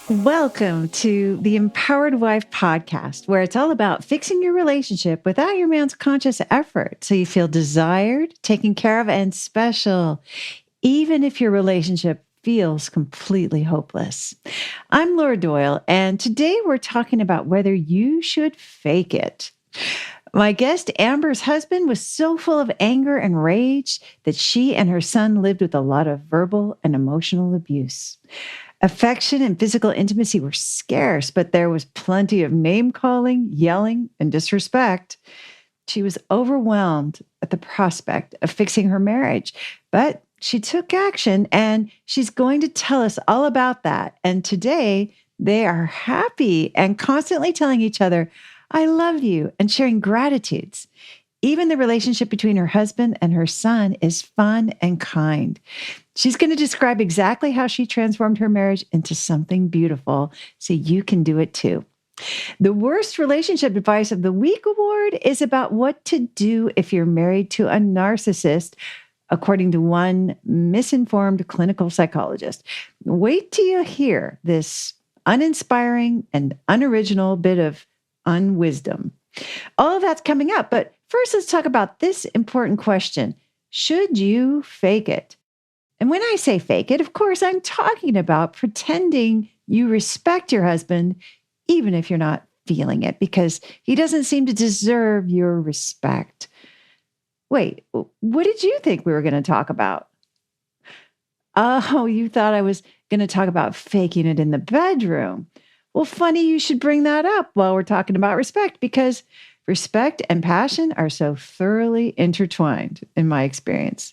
Welcome to the Empowered Wife podcast, where it's all about fixing your relationship without your man's conscious effort so you feel desired, taken care of, and special, even if your relationship feels completely hopeless. I'm Laura Doyle, and today we're talking about whether you should fake it. My guest, Amber's husband, was so full of anger and rage that she and her son lived with a lot of verbal and emotional abuse. Affection and physical intimacy were scarce, but there was plenty of name-calling, yelling, and disrespect. She was overwhelmed at the prospect of fixing her marriage, but she took action, and she's going to tell us all about that. And today, they are happy and constantly telling each other, I love you, and sharing gratitudes. Even the relationship between her husband and her son is fun and kind. She's going to describe exactly how she transformed her marriage into something beautiful so you can do it too. The Worst Relationship Advice of the Week award is about what to do if you're married to a narcissist, according to one misinformed clinical psychologist. Wait till you hear this uninspiring and unoriginal bit of unwisdom. All of that's coming up, but first let's talk about this important question. Should you fake it? And when I say fake it, of course, I'm talking about pretending you respect your husband, even if you're not feeling it, because he doesn't seem to deserve your respect. Wait, what did you think we were going to talk about? Oh, you thought I was going to talk about faking it in the bedroom. Well, funny you should bring that up while we're talking about respect, because respect and passion are so thoroughly intertwined in my experience.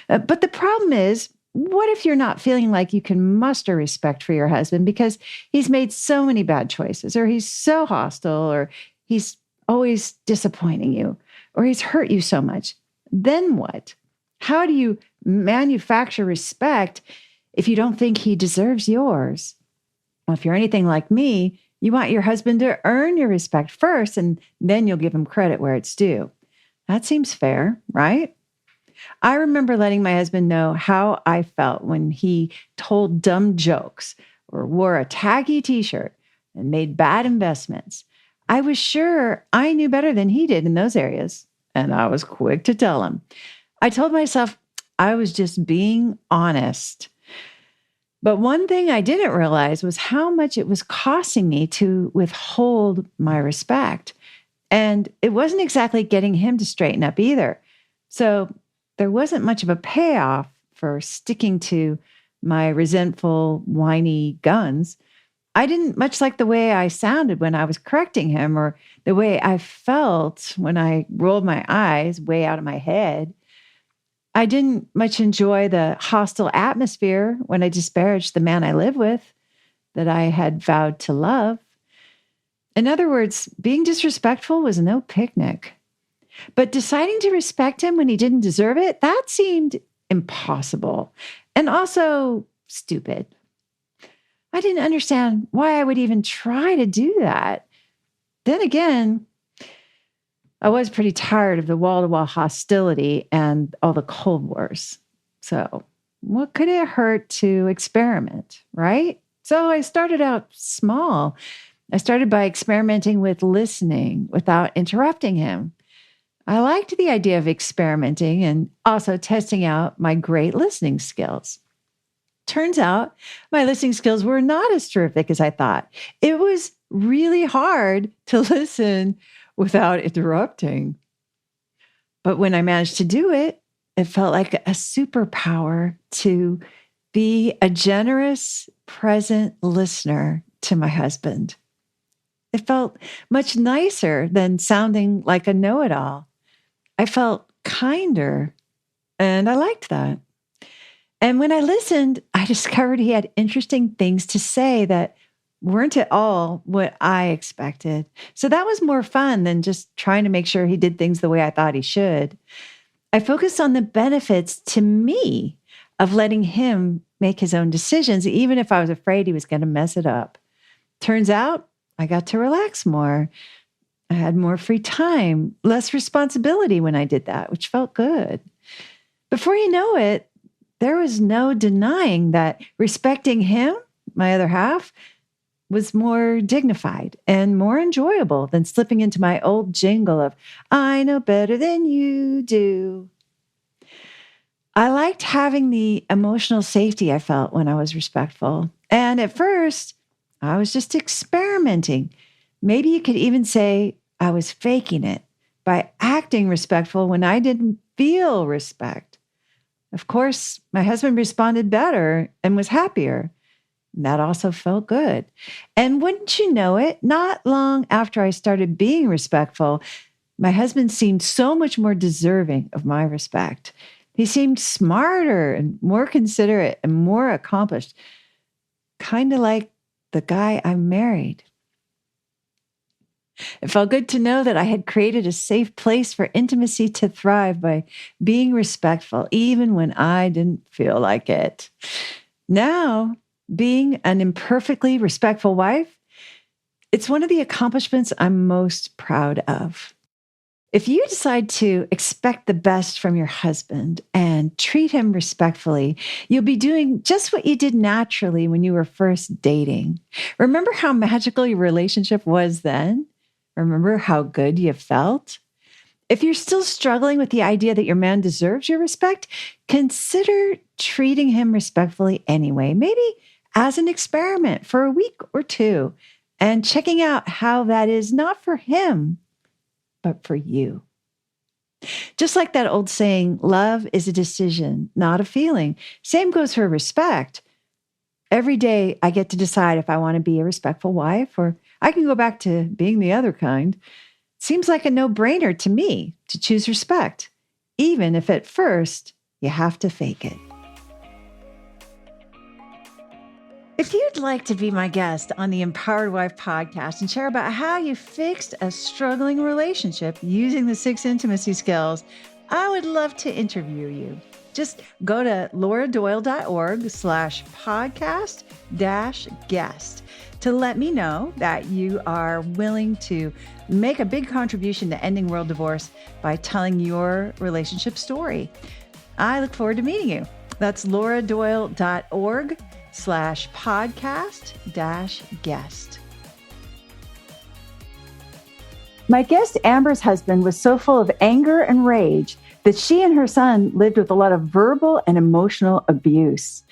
But the problem is, what if you're not feeling like you can muster respect for your husband because he's made so many bad choices, or he's so hostile, or he's always disappointing you, or he's hurt you so much? Then what? How do you manufacture respect if you don't think he deserves yours? Well, if you're anything like me, you want your husband to earn your respect first, and then you'll give him credit where it's due. That seems fair, right? I remember letting my husband know how I felt when he told dumb jokes or wore a tacky t-shirt and made bad investments. I was sure I knew better than he did in those areas, and I was quick to tell him. I told myself I was just being honest. But one thing I didn't realize was how much it was costing me to withhold my respect. And it wasn't exactly getting him to straighten up either. So there wasn't much of a payoff for sticking to my resentful, whiny guns. I didn't much like the way I sounded when I was correcting him, or the way I felt when I rolled my eyes way out of my head. I didn't much enjoy the hostile atmosphere when I disparaged the man I live with, that I had vowed to love. In other words, being disrespectful was no picnic. But deciding to respect him when he didn't deserve it, that seemed impossible and also stupid. I didn't understand why I would even try to do that. Then again, I was pretty tired of the wall-to-wall hostility and all the Cold Wars. So what could it hurt to experiment, right? So I started out small. I started by experimenting with listening without interrupting him. I liked the idea of experimenting and also testing out my great listening skills. Turns out my listening skills were not as terrific as I thought. It was really hard to listen without interrupting. But when I managed to do it, it felt like a superpower to be a generous, present listener to my husband. It felt much nicer than sounding like a know-it-all. I felt kinder, and I liked that. And when I listened, I discovered he had interesting things to say that weren't at all what I expected. So that was more fun than just trying to make sure he did things the way I thought he should. I focused on the benefits to me of letting him make his own decisions, even if I was afraid he was going to mess it up. Turns out I got to relax more. I had more free time, less responsibility when I did that, which felt good. Before you know it, there was no denying that respecting him, my other half, was more dignified and more enjoyable than slipping into my old jingle of, I know better than you do. I liked having the emotional safety I felt when I was respectful. And at first, I was just experimenting. Maybe you could even say I was faking it by acting respectful when I didn't feel respect. Of course, my husband responded better and was happier. That also felt good. And wouldn't you know it, not long after I started being respectful, my husband seemed so much more deserving of my respect. He seemed smarter and more considerate and more accomplished, kind of like the guy I married. It felt good to know that I had created a safe place for intimacy to thrive by being respectful, even when I didn't feel like it. Now, being an imperfectly respectful wife, it's one of the accomplishments I'm most proud of. If you decide to expect the best from your husband and treat him respectfully, you'll be doing just what you did naturally when you were first dating. Remember how magical your relationship was then? Remember how good you felt? If you're still struggling with the idea that your man deserves your respect, consider treating him respectfully anyway, maybe as an experiment for a week or two, and checking out how that is not for him, but for you. Just like that old saying, love is a decision, not a feeling. Same goes for respect. Every day I get to decide if I want to be a respectful wife or I can go back to being the other kind. Seems like a no-brainer to me to choose respect, even if at first you have to fake it. If you'd like to be my guest on the Empowered Wife podcast and share about how you fixed a struggling relationship using the 6 intimacy skills, I would love to interview you. Just go to lauradoyle.org/podcast-guest to let me know that you are willing to make a big contribution to ending world divorce by telling your relationship story. I look forward to meeting you. That's lauradoyle.org/podcast-guest. My guest Amber's husband was so full of anger and rage that she and her son lived with a lot of verbal and emotional abuse.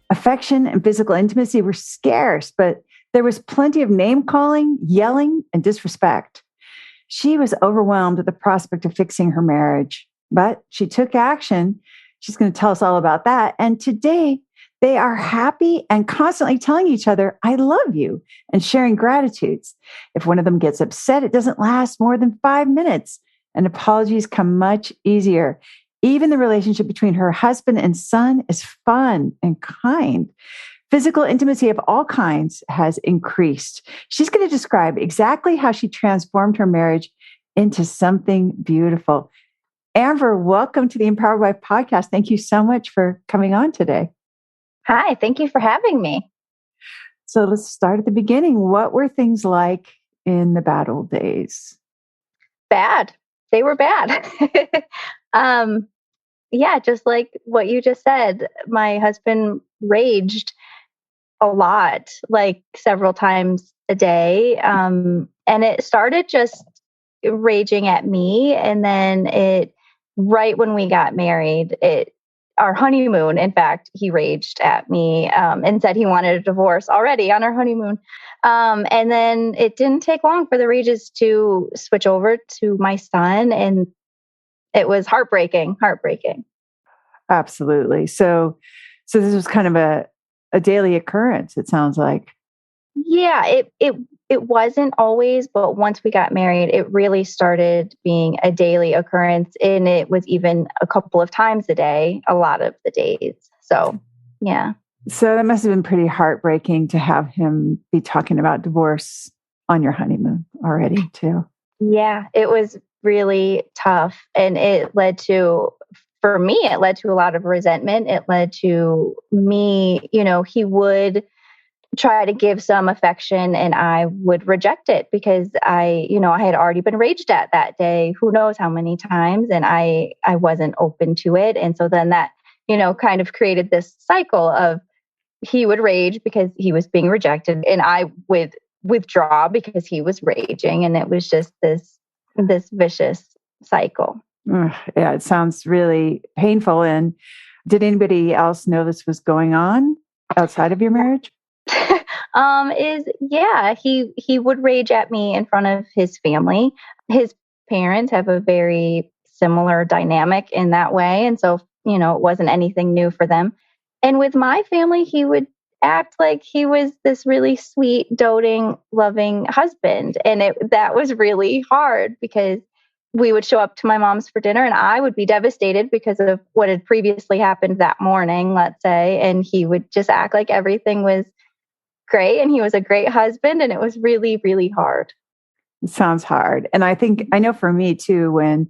Affection and physical intimacy were scarce, but there was plenty of name-calling, yelling, and disrespect. She was overwhelmed at the prospect of fixing her marriage, but she took action. She's going to tell us all about that. And today, they are happy and constantly telling each other, I love you, and sharing gratitudes. If one of them gets upset, it doesn't last more than 5 minutes, and apologies come much easier. Even the relationship between her husband and son is fun and kind. Physical intimacy of all kinds has increased. She's going to describe exactly how she transformed her marriage into something beautiful. Amber, welcome to the Empowered Wife podcast. Thank you so much for coming on today. Hi, thank you for having me. So let's start at the beginning. What were things like in the bad old days? Bad. They were bad. Yeah, just like what you just said, my husband raged a lot, like several times a day. And it started just raging at me. And then right when we got married, our honeymoon, in fact, he raged at me and said he wanted a divorce already on our honeymoon. And then it didn't take long for the rages to switch over to my son. And it was heartbreaking. Absolutely. So this was kind of a daily occurrence, it sounds like. Yeah, it wasn't always, but once we got married, it really started being a daily occurrence. And it was even a couple of times a day, a lot of the days. So, yeah. So that must have been pretty heartbreaking to have him be talking about divorce on your honeymoon already, too. Yeah, it was really tough. And for me, it led to a lot of resentment. It led to me, he would try to give some affection and I would reject it because I had already been raged at that day, who knows how many times, and I wasn't open to it. And so then that, kind of created this cycle of he would rage because he was being rejected, and I would withdraw because he was raging, and it was just this vicious cycle. Yeah, it sounds really painful. And did anybody else know this was going on outside of your marriage? He would rage at me in front of his family. His parents have a very similar dynamic in that way, and so it wasn't anything new for them. And with my family, he would act like he was this really sweet, doting, loving husband, and that was really hard because we would show up to my mom's for dinner, and I would be devastated because of what had previously happened that morning, let's say, and he would just act like everything was great and he was a great husband, and it was really, really hard. It sounds hard. And I know for me too, when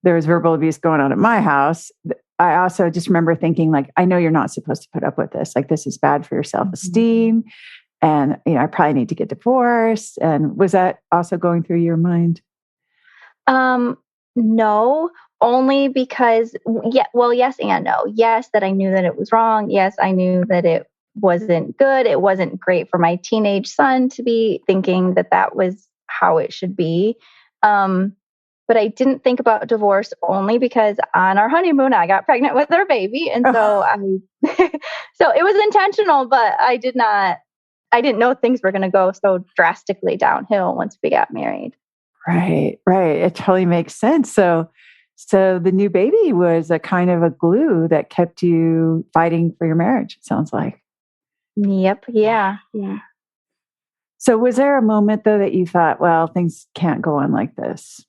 there was verbal abuse going on at my house, I also just remember thinking, like, I know you're not supposed to put up with this. Like, this is bad for your self-esteem. And, I probably need to get divorced. And was that also going through your mind? No, only because, yes and no. Yes, that I knew that it was wrong. Yes, I knew that it wasn't good. It wasn't great for my teenage son to be thinking that that was how it should be. But I didn't think about divorce only because on our honeymoon, I got pregnant with our baby. And so so it was intentional, but I didn't know things were going to go so drastically downhill once we got married. Right. It totally makes sense. So the new baby was a kind of a glue that kept you fighting for your marriage, it sounds like. Yep. Yeah. So was there a moment though that you thought, well, things can't go on like this?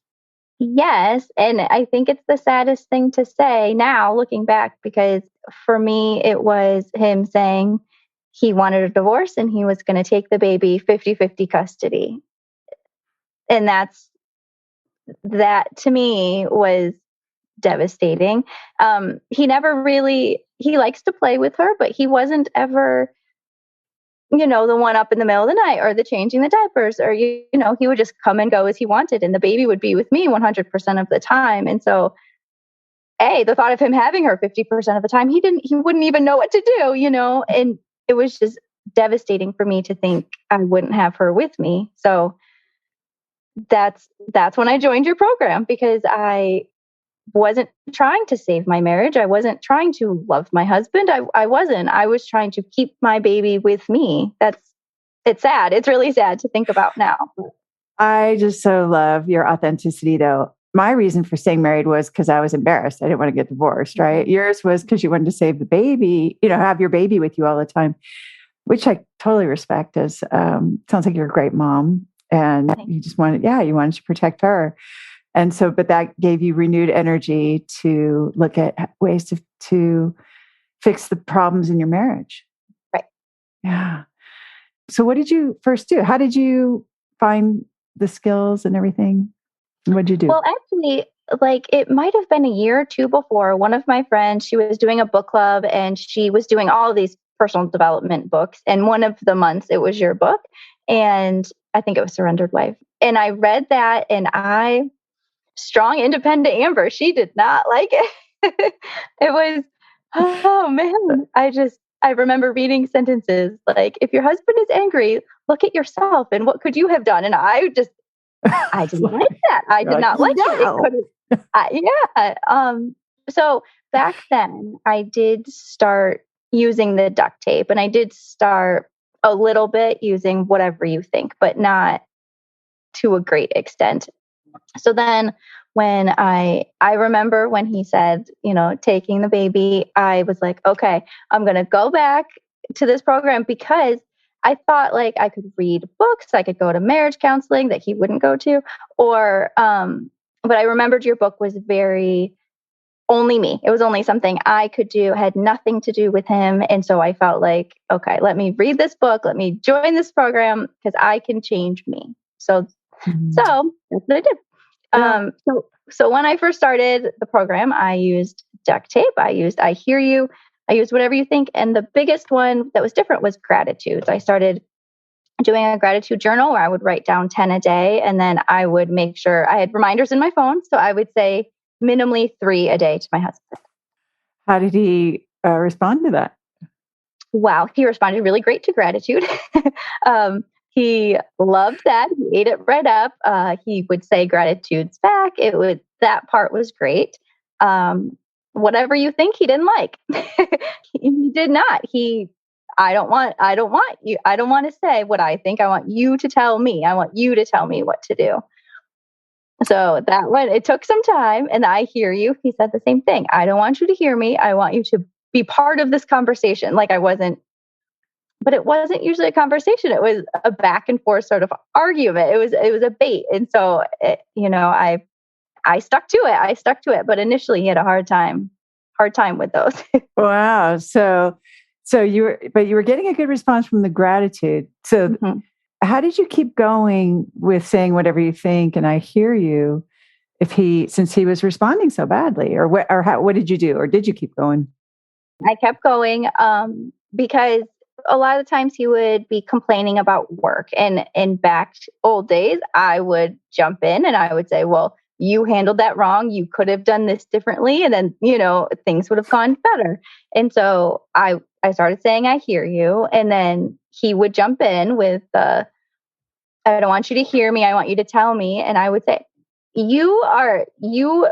Yes. And I think it's the saddest thing to say now looking back, because for me, it was him saying he wanted a divorce and he was going to take the baby 50-50 custody. And that to me was devastating. He likes to play with her, but he wasn't ever, the one up in the middle of the night or the changing the diapers, or, he would just come and go as he wanted. And the baby would be with me 100% of the time. And so, the thought of him having her 50% of the time, he wouldn't even know what to do, and it was just devastating for me to think I wouldn't have her with me. So that's when I joined your program, because I wasn't trying to save my marriage. I wasn't trying to love my husband. I wasn't. I was trying to keep my baby with me. It's sad. It's really sad to think about now. I just so love your authenticity, though. My reason for staying married was because I was embarrassed. I didn't want to get divorced, right? Yours was because you wanted to save the baby, have your baby with you all the time, which I totally respect. As sounds like you're a great mom, and you just wanted to protect her. And so, but that gave you renewed energy to look at ways to fix the problems in your marriage. Right. Yeah. So what did you first do? How did you find the skills and everything? What did you do? Well, actually, it might have been a year or two before, one of my friends, she was doing a book club and she was doing all of these personal development books. And one of the months it was your book. And I think it was Surrendered Wife. And I read that, and strong, independent Amber, she did not like it. It was, oh man. I remember reading sentences like, if your husband is angry, look at yourself and what could you have done? And I didn't like that. I did not like it. So back then I did start using the duct tape, and I did start a little bit using Whatever You Think, but not to a great extent. So then when I remember when he said, taking the baby, I was like, okay, I'm going to go back to this program, because I thought I could read books, I could go to marriage counseling that he wouldn't go to, but I remembered your book was very only me. It was only something I could do, had nothing to do with him. And so I felt like, okay, let me read this book, let me join this program, because I can change me. So that's what I did. Yeah. So when I first started the program, I used duct tape. I used I Hear You. I used Whatever You Think. And the biggest one that was different was gratitudes. I started doing a gratitude journal where I would write down 10 a day. And then I would make sure I had reminders in my phone. So I would say minimally 3 a day to my husband. How did he respond to that? Wow. He responded really great to gratitude. He loved that. He ate it right up. He would say gratitudes back. That part was great. Whatever you think he didn't like, he did not. I don't want you, I don't want to say what I think. I want you to tell me. I want you to tell me what to do. So that one, it took some time, and I hear you. He said the same thing. I don't want you to hear me. I want you to be part of this conversation. Like I wasn't, but it wasn't usually a conversation. It was a back and forth sort of argument. It was a bait. And so, I stuck to it. I stuck to it. But initially he had a hard time with those. Wow. So you were getting a good response from the gratitude. So mm-hmm. How did you keep going with saying whatever you think and I hear you since he was responding so badly, or what did you do? Or did you keep going? I kept going because a lot of the times he would be complaining about work, and in back old days, I would jump in and I would say, well, you handled that wrong. You could have done this differently. And then, things would have gone better. And so I started saying, I hear you. And then he would jump in with, I don't want you to hear me. I want you to tell me. And I would say, you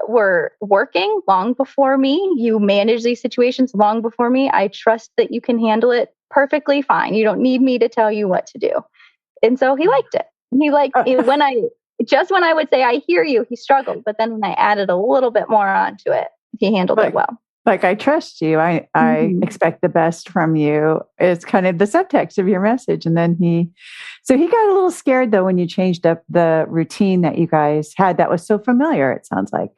were working long before me. You managed these situations long before me. I trust that you can handle it perfectly fine. You don't need me to tell you what to do. And so he liked it. He liked it when I would say, I hear you, he struggled. But then when I added a little bit more onto it, he handled it well. Like, I trust you. I expect the best from you. It's kind of the subtext of your message. And then he got a little scared though, when you changed up the routine that you guys had that was so familiar, it sounds like.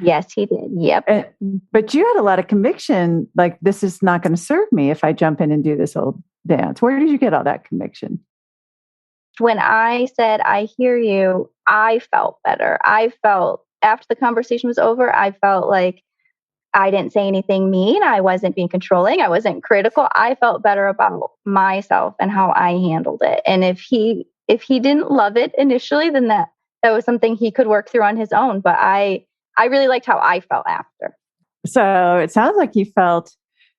Yes, he did. Yep. But you had a lot of conviction, like, this is not going to serve me if I jump in and do this old dance. Where did you get all that conviction? When I said, I hear you, I felt better. I felt, after the conversation was over, I felt like I didn't say anything mean. I wasn't being controlling. I wasn't critical. I felt better about myself and how I handled it. And if he didn't love it initially, then that was something he could work through on his own. But I really liked how I felt after. So it sounds like you felt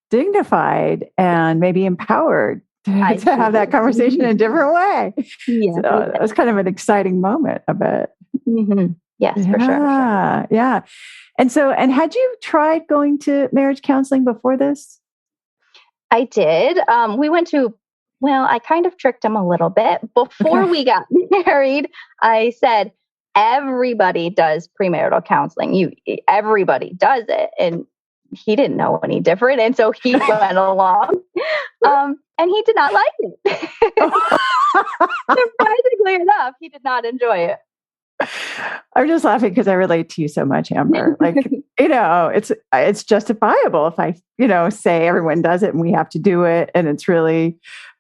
dignified and maybe empowered to have that conversation in a different way. Yeah, so that was kind of an exciting moment, I bet. Mm-hmm. Yes, for sure. Yeah. And had you tried going to marriage counseling before this? I did. We went to, I kind of tricked him a little bit. Before we got married, I said, everybody does premarital counseling. Everybody does it. And he didn't know any different. And so he went along. And he did not like it. Surprisingly enough, he did not enjoy it. I'm just laughing because I relate to you so much, Amber. Like, it's justifiable if I, say everyone does it and we have to do it. And it's really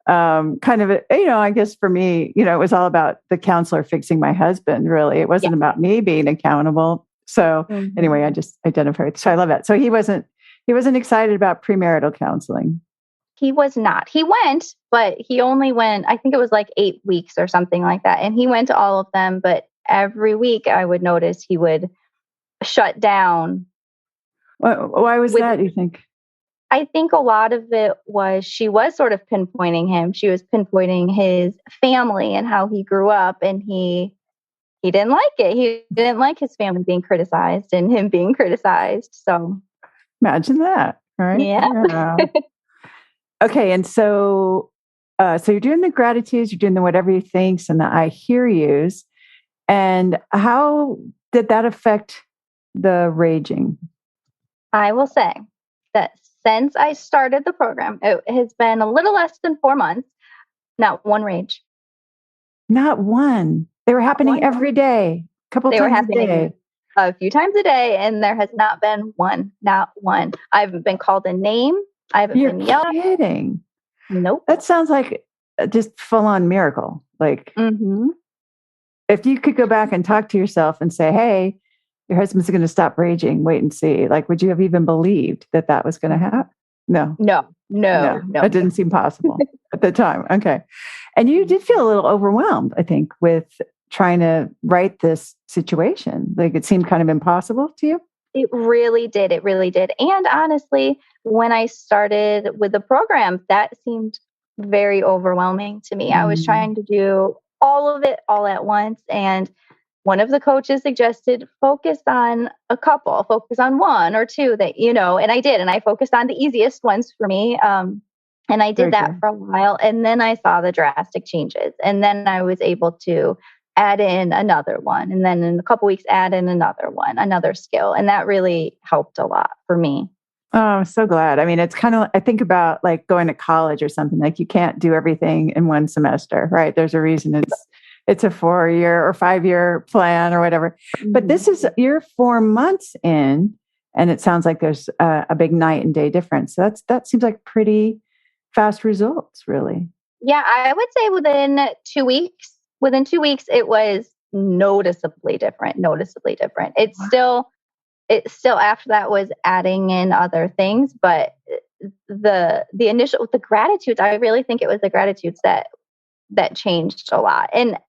kind of, I guess for me, it was all about the counselor fixing my husband, really. It wasn't about me being accountable. So anyway, I just identified. So I love that. So he wasn't excited about premarital counseling. He was not. He went, but he only went, I think it was like 8 weeks or something like that. And he went to all of them, but every week I would notice he would shut down. Why was that, do you think? I think a lot of it was she was sort of pinpointing him. She was pinpointing his family and how he grew up, and he didn't like it. He didn't like his family being criticized and him being criticized. So imagine that, right? Yeah. Okay, and so you're doing the gratitudes, you're doing the whatever you thinks and the I hear yous. And how did that affect the raging? I will say that since I started the program, it has been a little less than 4 months, not one rage. Not one. They were happening every day, a couple times a day. A few times a day, and there has not been one, not one. I haven't been called a name. I haven't been yelled. You're kidding. Nope. That sounds like just full-on miracle. Like, if you could go back and talk to yourself and say, hey, your husband's going to stop raging, wait and see. Like, would you have even believed that was going to happen? No. That didn't seem possible at the time. Okay. And you did feel a little overwhelmed, I think, with trying to right this situation. Like, it seemed kind of impossible to you. It really did. It really did. And honestly, when I started with the program, that seemed very overwhelming to me. I was Mm, trying to do all of it all at once. And one of the coaches suggested focus on a couple, focus on one or two that, and I did. And I focused on the easiest ones for me. And I did very that good. for a while. And then I saw the drastic changes. And then I was able to add in another one. And then in a couple weeks, add in another one, another skill. And that really helped a lot for me. Oh, I'm so glad. I mean, it's kind of, I think about like going to college or something, like you can't do everything in one semester, right? There's a reason it's a 4 year or 5 year plan or whatever. But this is, you're 4 months in, and it sounds like there's a big night and day difference. So that seems like pretty fast results, really. Yeah, I would say within 2 weeks, it was noticeably different, noticeably different. It still after that was adding in other things, but the initial, the gratitudes, I really think it was the gratitudes that changed a lot. And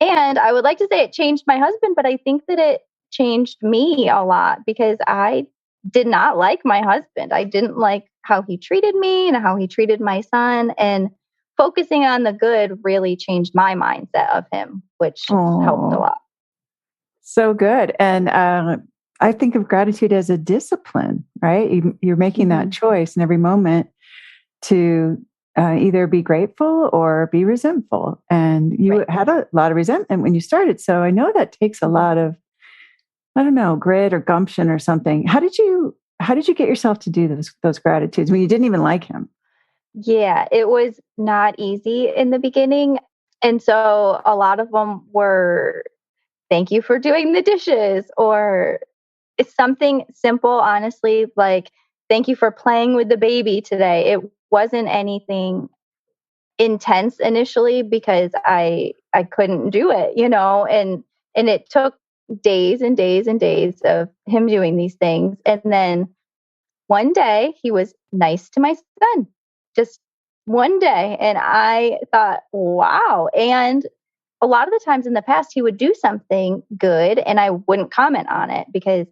I would like to say it changed my husband, but I think that it changed me a lot because I did not like my husband. I didn't like how he treated me and how he treated my son. And focusing on the good really changed my mindset of him, which helped a Oh, lot. so good. And I think of gratitude as a discipline, right? You're making that Mhm. choice in every moment to either be grateful or be resentful. And you Right. had a lot of resentment when you started. So I know that takes a Mhm. lot of, I don't know, grit or gumption or something. How did you get yourself to do those gratitudes when you didn't even like him? Yeah, it was not easy in the beginning. And so a lot of them were thank you for doing the dishes, or it's something simple, honestly, like thank you for playing with the baby today. It wasn't anything intense initially because I couldn't do it, and it took days and days and days of him doing these things. And then one day he was nice to my son, just one day. And I thought, wow. And a lot of the times in the past, he would do something good and I wouldn't comment on it because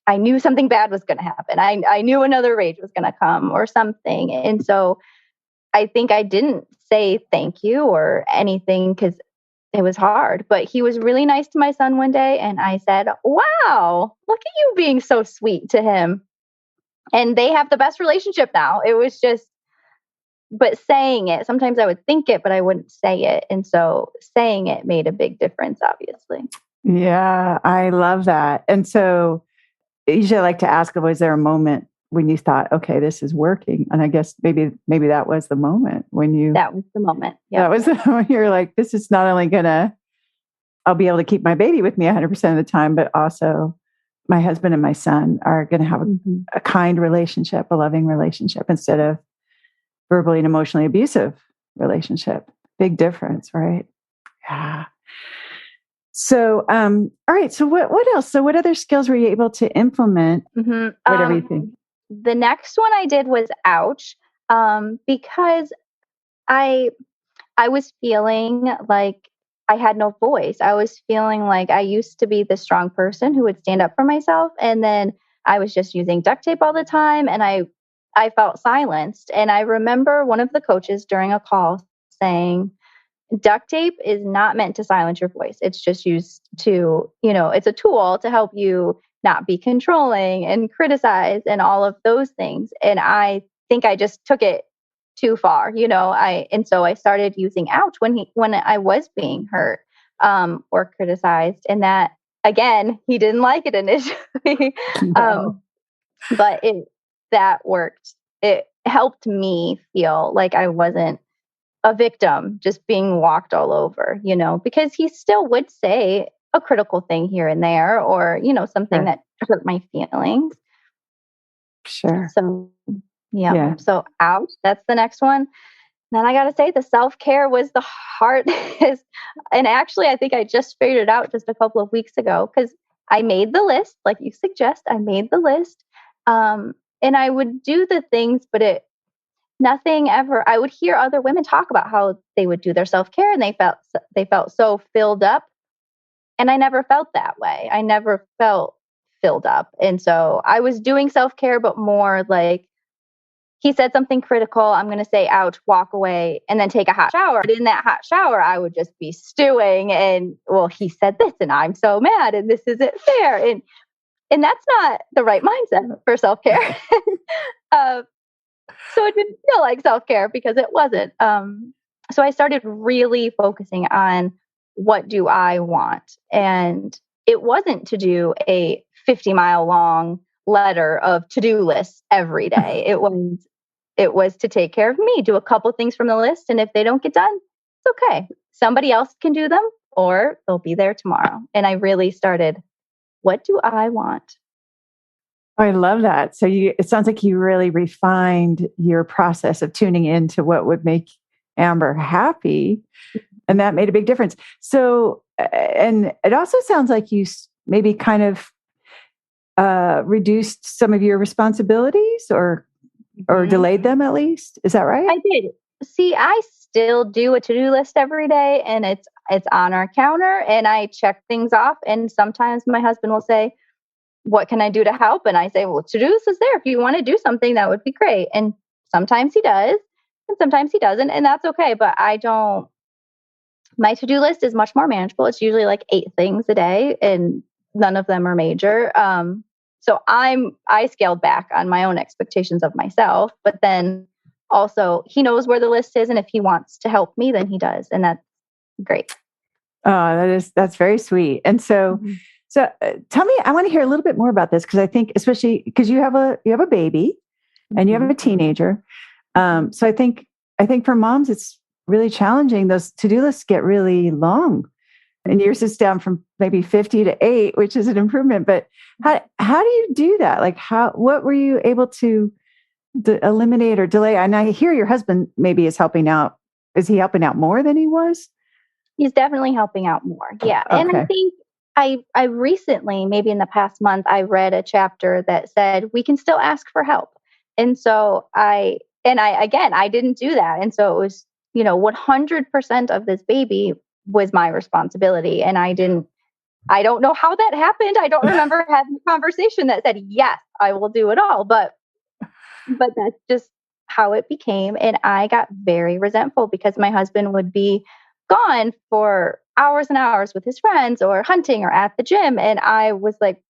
I knew something bad was going to happen. I knew another rage was going to come or something. And so I think I didn't say thank you or anything because it was hard. But he was really nice to my son one day. And I said, wow, look at you being so sweet to him. And they have the best relationship now. It was just, but saying it, sometimes I would think it, but I wouldn't say it. And so saying it made a big difference, obviously. Yeah, I love that. And so usually I like to ask, was there a moment when you thought, okay, this is working? And I guess maybe that was the moment when That was the moment. that Yep. was the moment you're like, this is not only gonna, I'll be able to keep my baby with me 100% of the time, but also my husband and my son are going to have Mm-hmm. a kind relationship, a loving relationship instead of verbally and emotionally abusive relationship. Big difference, right? Yeah. So, all right. So what else? So what other skills were you able to implement? Mm-hmm. Whatever you think. The next one I did was ouch, because I I was feeling like I had no voice. I was feeling like I used to be the strong person who would stand up for myself, and then I was just using duct tape all the time, and I felt silenced. And I remember one of the coaches during a call saying, duct tape is not meant to silence your voice. It's just used to, it's a tool to help you not be controlling and criticize and all of those things. And I think I just took it too far, and so I started using ouch when I was being hurt or criticized. And that again, he didn't like it initially. No. um, but that worked. It helped me feel like I wasn't a victim just being walked all over, because he still would say a critical thing here and there or, something Sure. that hurt my feelings. Sure. So, yeah. Yeah. So, ouch, that's the next one. Then I got to say, the self care was the hardest. And actually, I think I just figured it out just a couple of weeks ago because I made the list, like you suggest. I made the list. And I would do the things, but nothing ever. I would hear other women talk about how they would do their self-care and they felt so filled up, and I never felt that way. I never felt filled up. And so I was doing self-care, but more like he said something critical. I'm going to say, ouch, walk away, and then take a hot shower. But in that hot shower, I would just be stewing and, well, he said this and I'm so mad and this isn't fair. And that's not the right mindset for self-care. uh, so it didn't feel like self-care because it wasn't. So I started really focusing on what do I want? And it wasn't to do a 50-mile long letter of to-do lists every day. It was to take care of me, do a couple things from the list. And if they don't get done, it's okay. Somebody else can do them or they'll be there tomorrow. And I really started, what do I want? I love that. So it sounds like you really refined your process of tuning into what would make Amber happy. And that made a big difference. So, and it also sounds like you maybe kind of reduced some of your responsibilities or delayed them at least. Is that right? I did. See, I still do a to-do list every day and it's on our counter and I check things off. And sometimes my husband will say, what can I do to help? And I say, well, to-do list is there. If you want to do something, that would be great. And sometimes he does and sometimes he doesn't. And that's okay. But my to-do list is much more manageable. It's usually like 8 things a day and none of them are major. So I scaled back on my own expectations of myself, but then also he knows where the list is. And if he wants to help me, then he does. And that's great. Oh, that's very sweet. And so, tell me, I want to hear a little bit more about this because I think, especially because you have a baby and you have a teenager. So I think for moms, it's really challenging. Those to-do lists get really long, and yours is down from maybe 50 to 8, which is an improvement. But how do you do that? Like what were you able to eliminate or delay? And I hear your husband maybe is helping out. Is he helping out more than he was? He's definitely helping out more. Yeah. Okay. And I think I recently, maybe in the past month, I read a chapter that said we can still ask for help. And so I didn't do that. And so it was, 100% of this baby was my responsibility. And I don't know how that happened. I don't remember having a conversation that said, yes, I will do it all. But that's just how it became. And I got very resentful because my husband would be gone for hours and hours with his friends or hunting or at the gym. And I was like,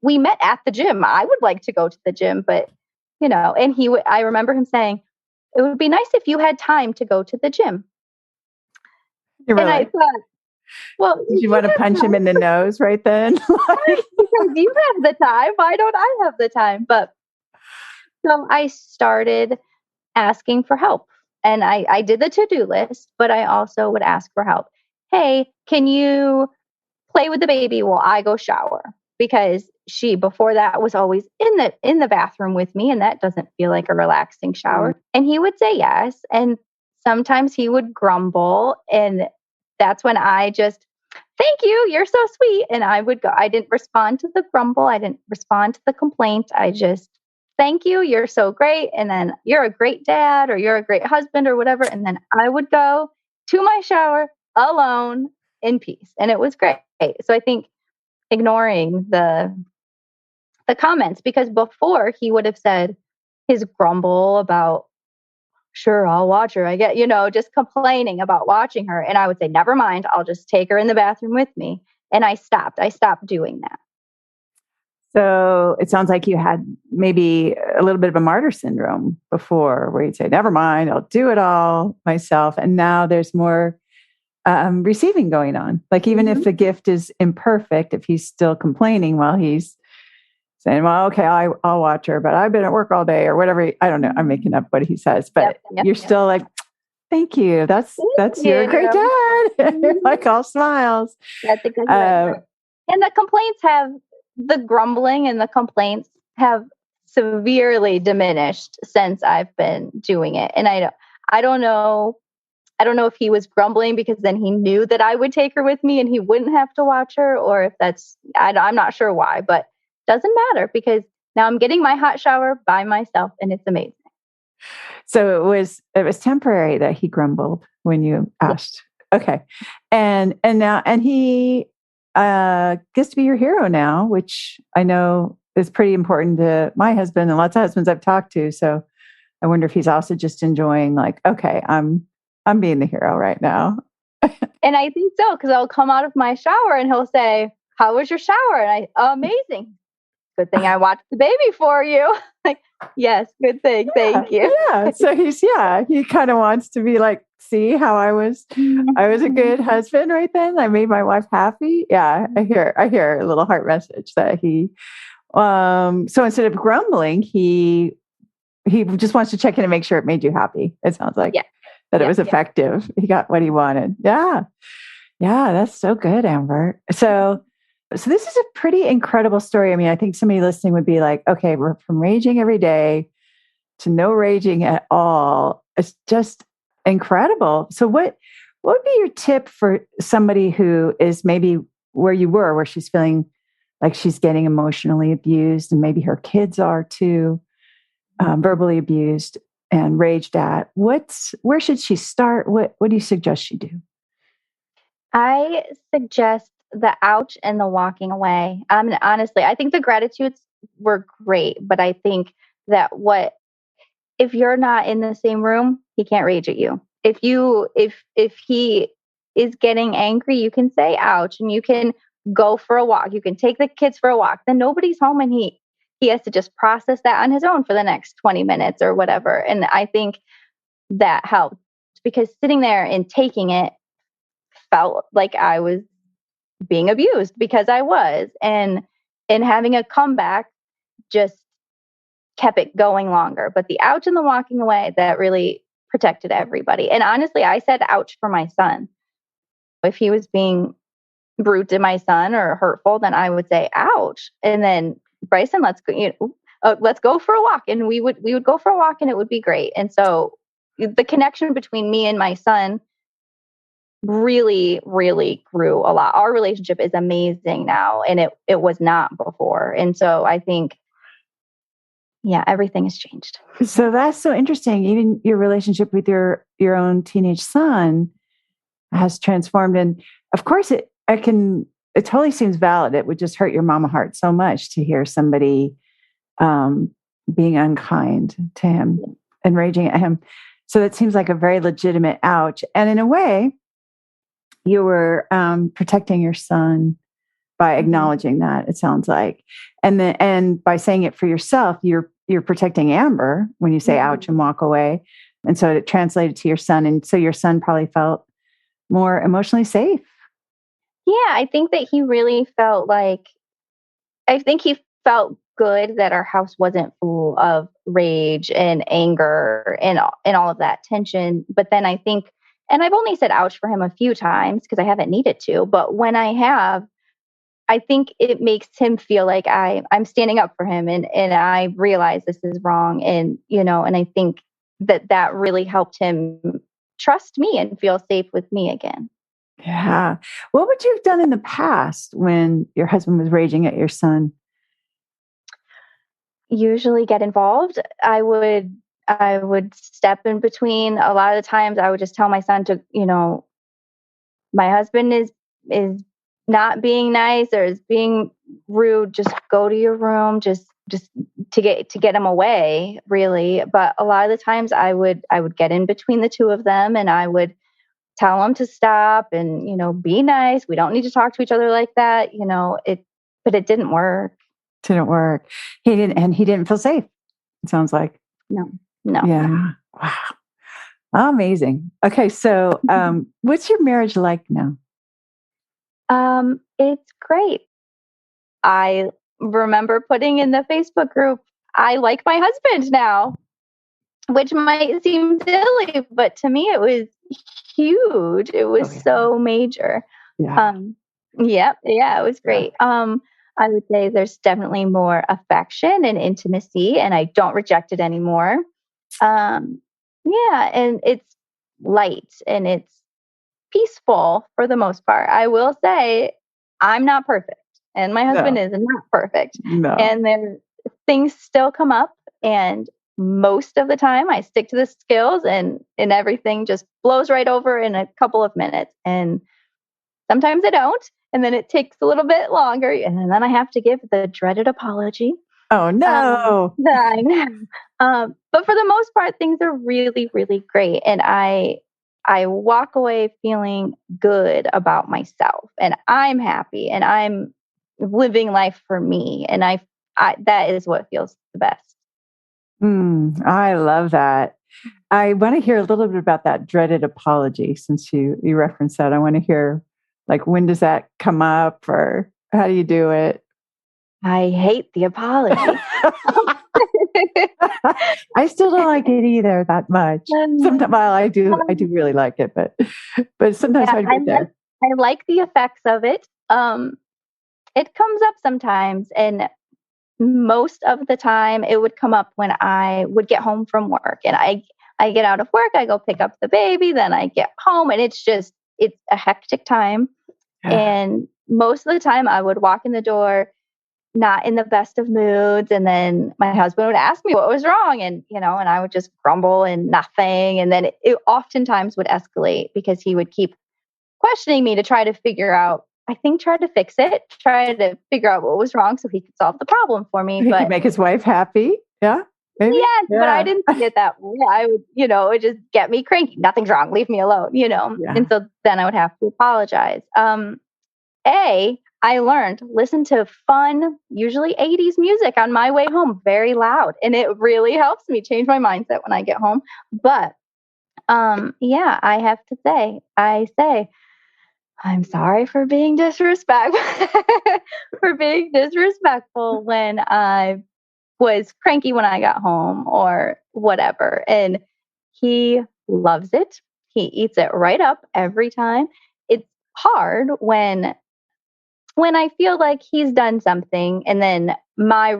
we met at the gym. I would like to go to the gym, but and I remember him saying, it would be nice if you had time to go to the gym. Really? And I thought, well, did you want to punch him in the nose right then? Because you have the time. Why don't I have the time? But so I started asking for help. And I did the to-do list, but I also would ask for help. Hey, can you play with the baby while I go shower? Because she, before that, was always in the bathroom with me, and that doesn't feel like a relaxing shower. And he would say yes. And sometimes he would grumble. And that's when I just, thank you, you're so sweet. And I would go. I didn't respond to the grumble. I didn't respond to the complaint. I just, thank you, you're so great. And then you're a great dad or you're a great husband or whatever. And then I would go to my shower alone in peace. And it was great. So I think ignoring the comments, because before he would have said his grumble about, sure, I'll watch her. I get, just complaining about watching her. And I would say, never mind, I'll just take her in the bathroom with me. And I stopped doing that. So it sounds like you had maybe a little bit of a martyr syndrome before, where you'd say, never mind, I'll do it all myself. And now there's more receiving going on. Like even if the gift is imperfect, if he's still complaining while he's saying, well, okay, I'll watch her, but I've been at work all day or whatever. I don't know. I'm making up what he says, but you're still like, thank you. That's you're a great dad. You're like all smiles. That's a good one. And the grumbling and the complaints have severely diminished since I've been doing it. And I don't know if he was grumbling because then he knew that I would take her with me and he wouldn't have to watch her, or if I'm not sure why, but it doesn't matter because now I'm getting my hot shower by myself and it's amazing. So it was temporary that he grumbled when you asked. Okay. And now he gets to be your hero now, which I know is pretty important to my husband and lots of husbands I've talked to. So I wonder if he's also just enjoying like, okay, I'm being the hero right now. And I think so, because I'll come out of my shower and he'll say, "How was your shower?" And amazing. Good thing I watched the baby for you. Like, yes, good thing. Thank you. Yeah. So he kind of wants to be like, see how I was a good husband right then. I made my wife happy. Yeah. I hear a little heart message that so instead of grumbling, he just wants to check in and make sure it made you happy. It sounds like that it was effective. He got what he wanted. Yeah. Yeah. That's so good, Amber. So this is a pretty incredible story. I mean, I think somebody listening would be like, okay, we're from raging every day to no raging at all. It's just incredible. So what would be your tip for somebody who is maybe where you were, where she's feeling like she's getting emotionally abused and maybe her kids are too, verbally abused and raged at? Where should she start? What do you suggest she do? I suggest the ouch and the walking away. Honestly, I think the gratitudes were great, but I think that if you're not in the same room, he can't rage at you. If he is getting angry, you can say ouch and you can go for a walk. You can take the kids for a walk. Then nobody's home and he has to just process that on his own for the next 20 minutes or whatever. And I think that helped, because sitting there and taking it felt like I was being abused, because I was. And having a comeback just kept it going longer. But the ouch and the walking away, that really protected everybody. And honestly, I said ouch for my son. If he was being rude to my son or hurtful, then I would say ouch. And then Bryson, let's go for a walk. And we would go for a walk and it would be great. And so the connection between me and my son really, really grew a lot. Our relationship is amazing now, and it was not before. And so I think, everything has changed. So that's so interesting. Even your relationship with your own teenage son has transformed. And of course it totally seems valid. It would just hurt your mama heart so much to hear somebody being unkind to him and raging at him. So that seems like a very legitimate ouch. And in a way, you were protecting your son by acknowledging that, it sounds like. And by saying it for yourself, you're protecting Amber when you say ouch and walk away. And so it translated to your son. And so your son probably felt more emotionally safe. Yeah, I think that he really felt good that our house wasn't full of rage and anger and all of that tension. But then I think, and I've only said ouch for him a few times because I haven't needed to, but when I have, I think it makes him feel like I'm standing up for him and I realize this is wrong. And, and I think that really helped him trust me and feel safe with me again. Yeah. What would you have done in the past when your husband was raging at your son? Usually get involved. I would step in between. A lot of the times I would just tell my son to, my husband is not being nice or is being rude, just go to your room, just to get him away, really. But a lot of the times I would get in between the two of them and I would tell him to stop and, be nice. We don't need to talk to each other like that. But it didn't work. Didn't work. He didn't feel safe. It sounds like. No. Yeah. Wow. Amazing. Okay. So, what's your marriage like now? It's great. I remember putting in the Facebook group, I like my husband now, which might seem silly, but to me it was huge. It was so major. Yeah. It was great. I would say there's definitely more affection and intimacy, and I don't reject it anymore. And it's light and it's peaceful for the most part. I will say I'm not perfect, and my husband is not perfect. No. And things still come up, and most of the time I stick to the skills and everything just blows right over in a couple of minutes. And sometimes I don't. and then it takes a little bit longer, and then I have to give the dreaded apology. Oh, no. I know. But for the most part, things are really, really great. And I walk away feeling good about myself, and I'm happy, and I'm living life for me. And I that is what feels the best. I love that. I want to hear a little bit about that dreaded apology since you referenced that. I want to hear, like, when does that come up or how do you do it? I hate the apology. I still don't like it either that much. Sometimes, well, I do really like it, but sometimes Yeah, I'd be there. I like the effects of it. It comes up sometimes, and most of the time it would come up when I would get home from work, and I get out of work, I go pick up the baby, then I get home, and it's a hectic time. Yeah. And most of the time I would walk in the door not in the best of moods, and then my husband would ask me what was wrong, and and I would just grumble and nothing, and then it oftentimes would escalate because he would keep questioning me to try to figure out, I think, try to fix it, try to figure out what was wrong so he could solve the problem for me. He But could make his wife happy. Yeah. Maybe? yes, Yeah. but I didn't see it that way. I would, it would just get me cranky. Nothing's wrong. Leave me alone, Yeah. And so then I would have to apologize. I learned listen to fun, usually 80s music on my way home, very loud. And it really helps me change my mindset when I get home. But yeah, I have to say, I'm sorry for being disrespectful when I was cranky when I got home or whatever. And he loves it. He eats it right up every time. It's hard when I feel like he's done something and then my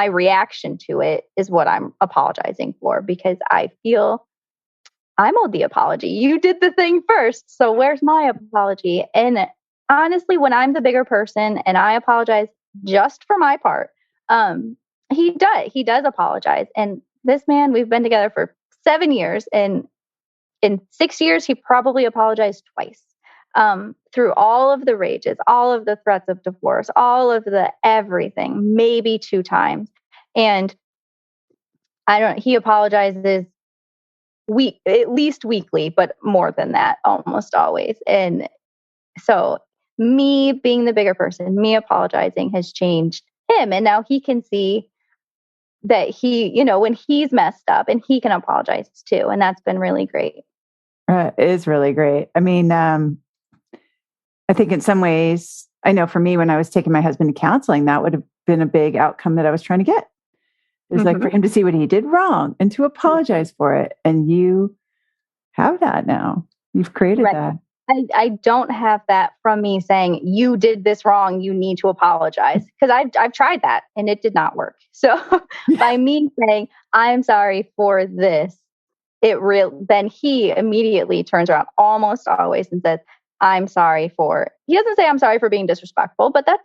reaction to it is what I'm apologizing for, because I feel I'm owed the apology. You did the thing first, so where's my apology? And honestly, when I'm the bigger person and I apologize just for my part, he does apologize. And this man, we've been together for 7 years, and in 6 years, he probably apologized twice. Through all of the rages, all of the threats of divorce, all of the everything, maybe 2 times. And he apologizes at least weekly, but more than that, almost always. And so me being the bigger person, me apologizing has changed him. And now he can see that when he's messed up, and he can apologize too. And that's been really great. It is really great. I mean, I think in some ways, I know for me, when I was taking my husband to counseling, that would have been a big outcome that I was trying to get. It was like for him to see what he did wrong and to apologize for it. And you have that now. You've created that. I don't have that from me saying, you did this wrong, you need to apologize. Because I've tried that and it did not work. So by me saying, I'm sorry for this, then he immediately turns around almost always and says, he doesn't say I'm sorry for being disrespectful, but that's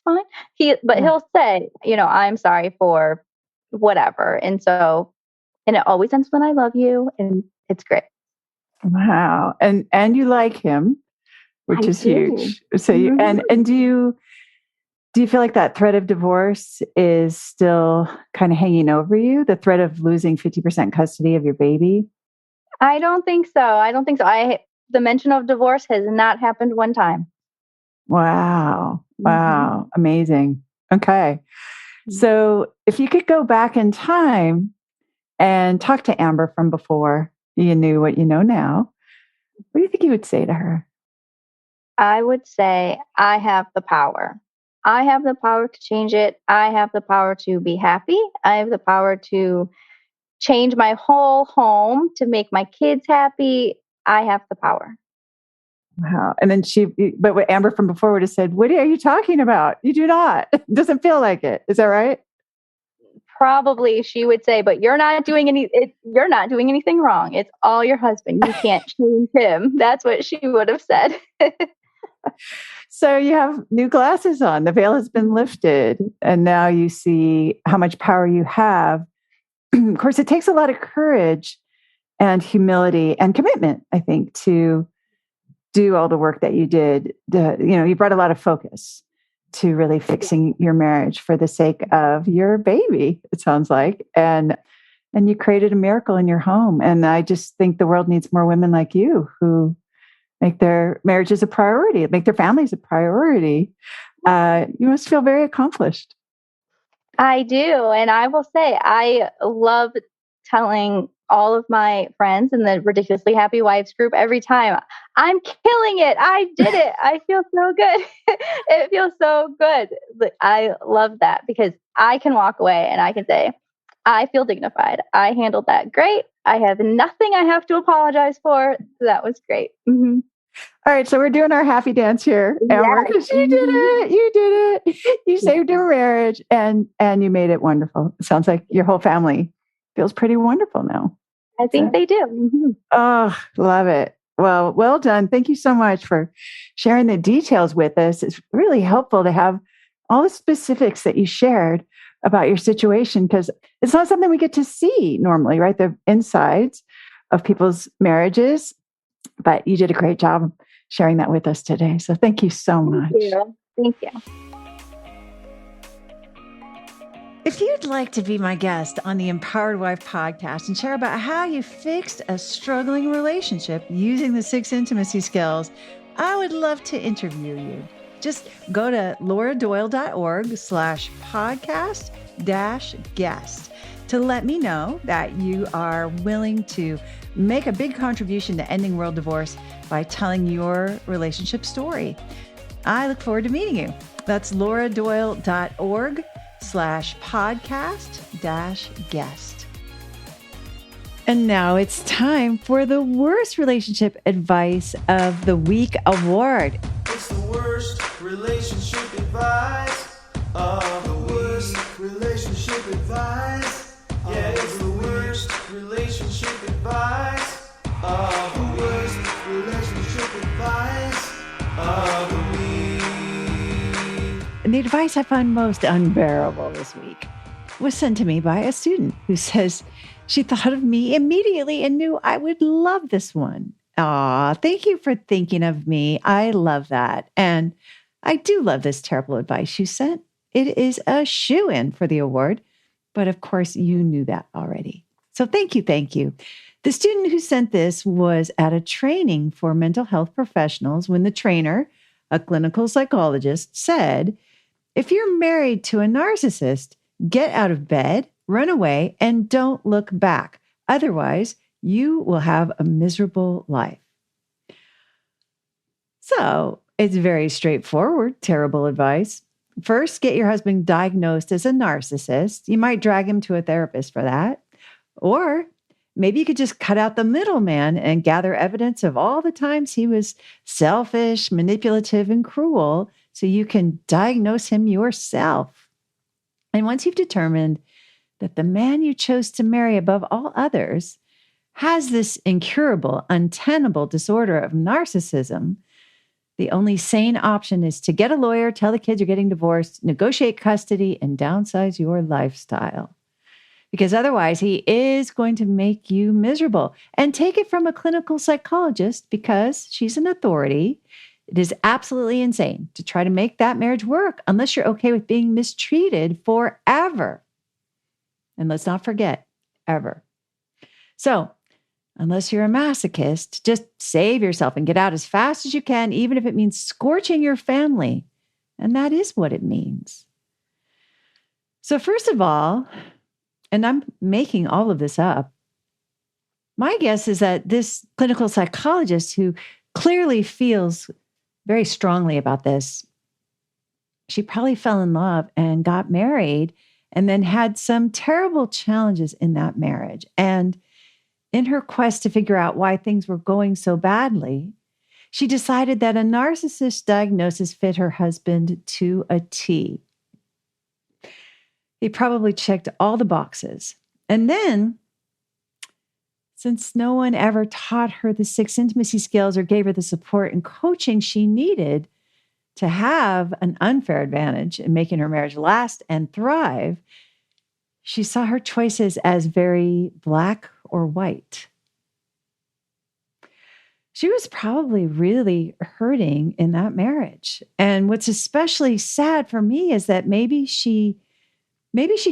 fine. He'll say, I'm sorry for whatever. And it always ends with, I love you. And it's great. Wow. And you like him, which is huge. So and do you feel like that threat of divorce is still kind of hanging over you? The threat of losing 50% custody of your baby? I don't think so. The mention of divorce has not happened one time. Wow. Wow. Amazing. Okay. So if you could go back in time and talk to Amber from before you knew what you know now, what do you think you would say to her? I would say, I have the power. I have the power to change it. I have the power to be happy. I have the power to change my whole home, to make my kids happy. I have the power. Wow. And then but what Amber from before would have said, what are you talking about? You do not. It doesn't feel like it. Is that right? Probably she would say, but you're not doing anything wrong. It's all your husband. You can't change him. That's what she would have said. So you have new glasses on. The veil has been lifted. And now you see how much power you have. Of course, it takes a lot of courage and humility and commitment, I think, to do all the work that you did. You brought a lot of focus to really fixing your marriage for the sake of your baby, it sounds like. And you created a miracle in your home. And I just think the world needs more women like you who make their marriages a priority, make their families a priority. You must feel very accomplished. I do. And I will say, I love telling all of my friends in the Ridiculously Happy Wives group every time, I'm killing it. I did it. I feel so good. It feels so good. I love that because I can walk away and I can say, I feel dignified. I handled that great. I have nothing I have to apologize for. That was great. Mm-hmm. All right, so we're doing our happy dance here, Amber, because you did it. You did it. You saved your marriage, and you made it wonderful. It sounds like your whole family feels pretty wonderful now. I think they do. Mm-hmm. Oh, love it. Well done. Thank you so much for sharing the details with us. It's really helpful to have all the specifics that you shared about your situation, because it's not something we get to see normally, right? The insides of people's marriages. But you did a great job sharing that with us today. So thank you so much. Thank you. If you'd like to be my guest on the Empowered Wife podcast and share about how you fixed a struggling relationship using the 6 intimacy skills, I would love to interview you. Just go to lauradoyle.org/podcast-guest to let me know that you are willing to make a big contribution to ending world divorce by telling your relationship story. I look forward to meeting you. That's lauradoyle.org/podcast-guest. And now it's time for the worst relationship advice of the week award. It's the worst relationship advice of the worst relationship advice. Yeah, it's the worst relationship advice of the worst relationship advice of the week. And the advice I find most unbearable this week was sent to me by a student who says she thought of me immediately and knew I would love this one. Aw, thank you for thinking of me. I love that. And I do love this terrible advice you sent. It is a shoo-in for the award. But of course, you knew that already. So thank you. Thank you. The student who sent this was at a training for mental health professionals when the trainer, a clinical psychologist, said, if you're married to a narcissist, get out of bed, run away, and don't look back. Otherwise, you will have a miserable life. So it's very straightforward, terrible advice. First, get your husband diagnosed as a narcissist. You might drag him to a therapist for that. Or maybe you could just cut out the middleman and gather evidence of all the times he was selfish, manipulative, and cruel so you can diagnose him yourself. And once you've determined that the man you chose to marry above all others has this incurable, untenable disorder of narcissism, the only sane option is to get a lawyer, tell the kids you're getting divorced, negotiate custody, and downsize your lifestyle. Because otherwise, he is going to make you miserable. And take it from a clinical psychologist, because she's an authority. It is absolutely insane to try to make that marriage work unless you're okay with being mistreated forever. And let's not forget, ever. So, unless you're a masochist, just save yourself and get out as fast as you can, even if it means scorching your family. And that is what it means. So first of all, and I'm making all of this up, my guess is that this clinical psychologist who clearly feels very strongly about this, she probably fell in love and got married and then had some terrible challenges in that marriage. And in her quest to figure out why things were going so badly, she decided that a narcissist diagnosis fit her husband to a T. He probably checked all the boxes. And then, since no one ever taught her the 6 intimacy skills or gave her the support and coaching she needed to have an unfair advantage in making her marriage last and thrive, she saw her choices as very black or white. she was probably really hurting in that marriage. And what's especially sad for me is that maybe she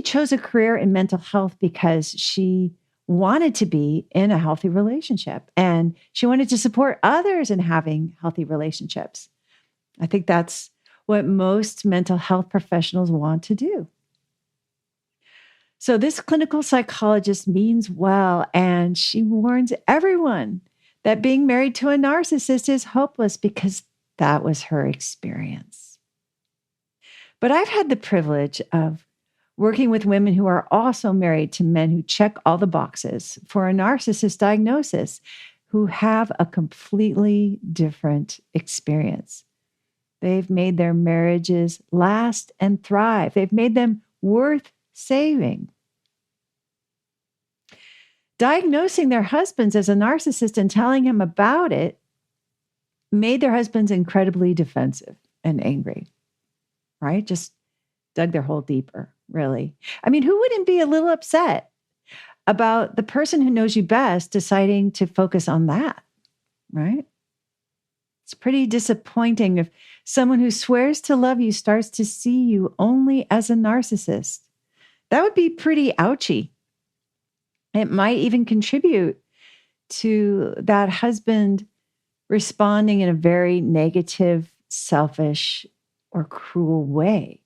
chose a career in mental health because she wanted to be in a healthy relationship and she wanted to support others in having healthy relationships. I think that's what most mental health professionals want to do. So this clinical psychologist means well, and she warns everyone that being married to a narcissist is hopeless because that was her experience. But I've had the privilege of working with women who are also married to men who check all the boxes for a narcissist diagnosis, who have a completely different experience. They've made their marriages last and thrive. They've made them worth saving. Diagnosing their husbands as a narcissist and telling him about it made their husbands incredibly defensive and angry, right? Just dug their hole deeper, really. I mean, who wouldn't be a little upset about the person who knows you best deciding to focus on that, right? It's pretty disappointing if someone who swears to love you starts to see you only as a narcissist. That would be pretty ouchy. It might even contribute to that husband responding in a very negative, selfish, or cruel way.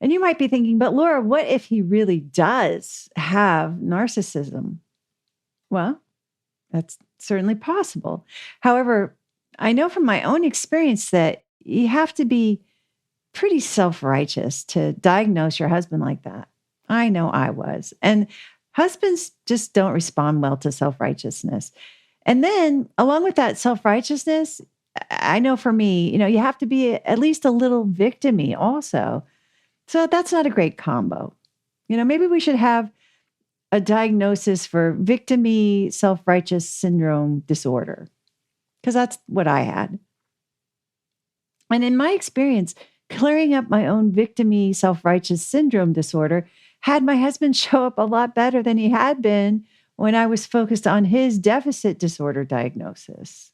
And you might be thinking, but Laura, what if he really does have narcissism? Well, that's certainly possible. However, I know from my own experience that you have to be pretty self-righteous to diagnose your husband like that. I know I was. And husbands just don't respond well to self-righteousness. And then along with that self-righteousness, I know for me, you have to be at least a little victim-y also. So that's not a great combo. Maybe we should have a diagnosis for victim-y self-righteous syndrome disorder, because that's what I had. And in my experience, clearing up my own victim-y self-righteous syndrome disorder had my husband show up a lot better than he had been when I was focused on his deficit disorder diagnosis.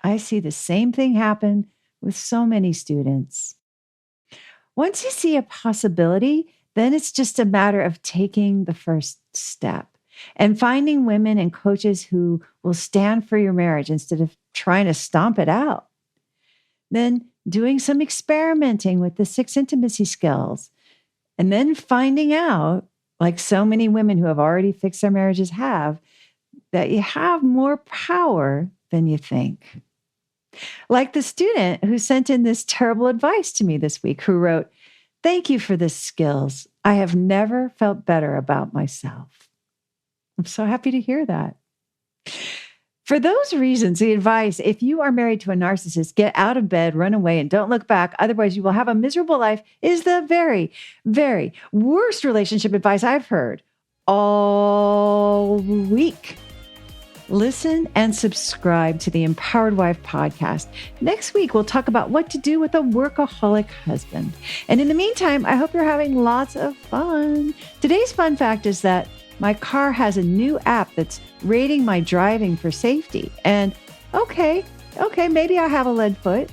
I see the same thing happen with so many students. Once you see a possibility, then it's just a matter of taking the first step and finding women and coaches who will stand for your marriage instead of trying to stomp it out. Then doing some experimenting with the 6 intimacy skills, and then finding out, like so many women who have already fixed their marriages have, that you have more power than you think. Like the student who sent in this terrible advice to me this week, who wrote, "Thank you for the skills. I have never felt better about myself." I'm so happy to hear that. For those reasons, the advice, if you are married to a narcissist, get out of bed, run away, and don't look back. Otherwise, you will have a miserable life, is the very, very worst relationship advice I've heard all week. Listen and subscribe to the Empowered Wife podcast. Next week, we'll talk about what to do with a workaholic husband. And in the meantime, I hope you're having lots of fun. Today's fun fact is that my car has a new app that's rating my driving for safety. And okay, maybe I have a lead foot,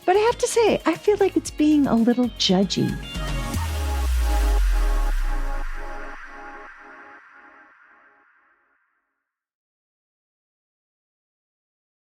but I have to say, I feel like it's being a little judgy.